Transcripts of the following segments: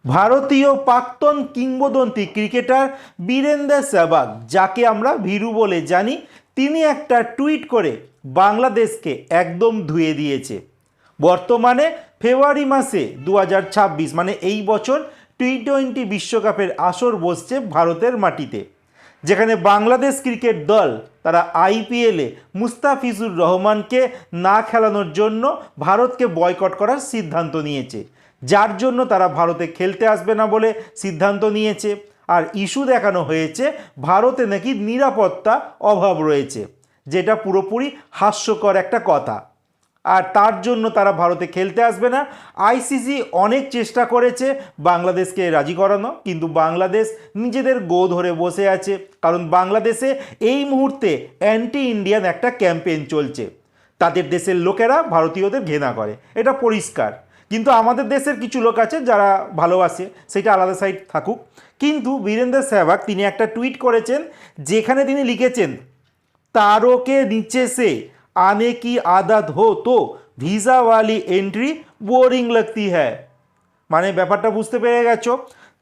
ভারতীয় প্রাক্তন কিংবদন্তি ক্রিকেটার বীরেন্দ্র সেহবাগ, যাকে আমরা ভীরু বলে জানি, তিনি একটা টুইট করে বাংলাদেশকে একদম ধুয়ে দিয়েছে। বর্তমানে ফেব্রুয়ারি মাসে 2026 মানে এই বছর টি-20 বিশ্বকাপের আসর বসছে ভারতের মাটিতে, যেখানে বাংলাদেশ ক্রিকেট দল তারা আইপিএলে মুস্তাফিজুর রহমানকে না খেলানোর জন্য ভারতকে বয়কট করার সিদ্ধান্ত নিয়েছে, যার জন্য তারা ভারতে খেলতে আসবে না বলে সিদ্ধান্ত নিয়েছে। আর ইস্যু দেখানো হয়েছে ভারতে নাকি নিরাপত্তা অভাব রয়েছে, যেটা পুরোপুরি হাস্যকর একটা কথা। আর তার জন্য তারা ভারতে খেলতে আসবে না। আইসিসি অনেক চেষ্টা করেছে বাংলাদেশকে রাজি করানো, কিন্তু বাংলাদেশ নিজেদের গো ধরে বসে আছে, কারণ বাংলাদেশে এই মুহূর্তে অ্যান্টি ইন্ডিয়ান একটা ক্যাম্পেইন চলছে। তাদের দেশের লোকেরা ভারতীয়দের ঘৃণা করে, এটা পরিষ্কার। কিন্তু আমাদের দেশের কিছু লোক আছে যারা ভালোবাসে, সেটা আলাদা সাইড থাকুক। কিন্তু বীরেন্দ্র সেহবাগ তিনি একটা টুইট করেছেন, যেখানে তিনি লিখেছেন, तारों के नीचे से आने की आदत हो तो ভিসা वाली एंट्री बोरिंग लगती है। মানে ব্যাপারটা বুঝতে পেরে গেছো?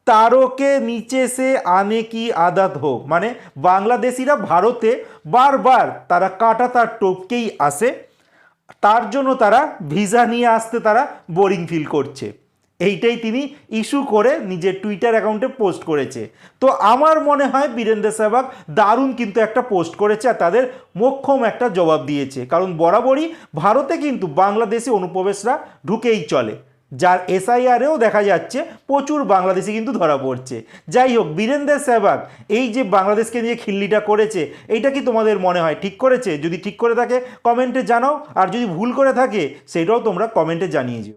তারকে নিচে সে আনে কি আদত হো, মানে বাংলাদেশিরা ভারতে বারবার তারা কাটা তার টপকেই আসে, তার জন্য তারা ভিসা নিয়ে আসতে তারা বোরিং ফিল করছে। এইটাই তিনি ইস্যু করে নিজের টুইটার অ্যাকাউন্টে পোস্ট করেছে। তো আমার মনে হয় বীরেন্দ্র সেহবাগ দারুণ কিন্তু একটা পোস্ট করেছে, আর তাদের মোক্ষম একটা জবাব দিয়েছে। কারণ বরাবরই ভারতে কিন্তু বাংলাদেশি অনুপ্রবেশরা ঢুকেই চলে, যার এসআইআরেও দেখা যাচ্ছে প্রচুর বাংলাদেশি কিন্তু ধরা পড়ছে। যাই হোক, বীরেন্দ্র সেহবাগ এই যে বাংলাদেশকে নিয়ে খিল্লিটা করেছে, এইটা কি তোমাদের মনে হয় ঠিক করেছে? যদি ঠিক করে থাকে কমেন্টে জানাও, আর যদি ভুল করে থাকে সেটাও তোমরা কমেন্টে জানিয়ে দিও।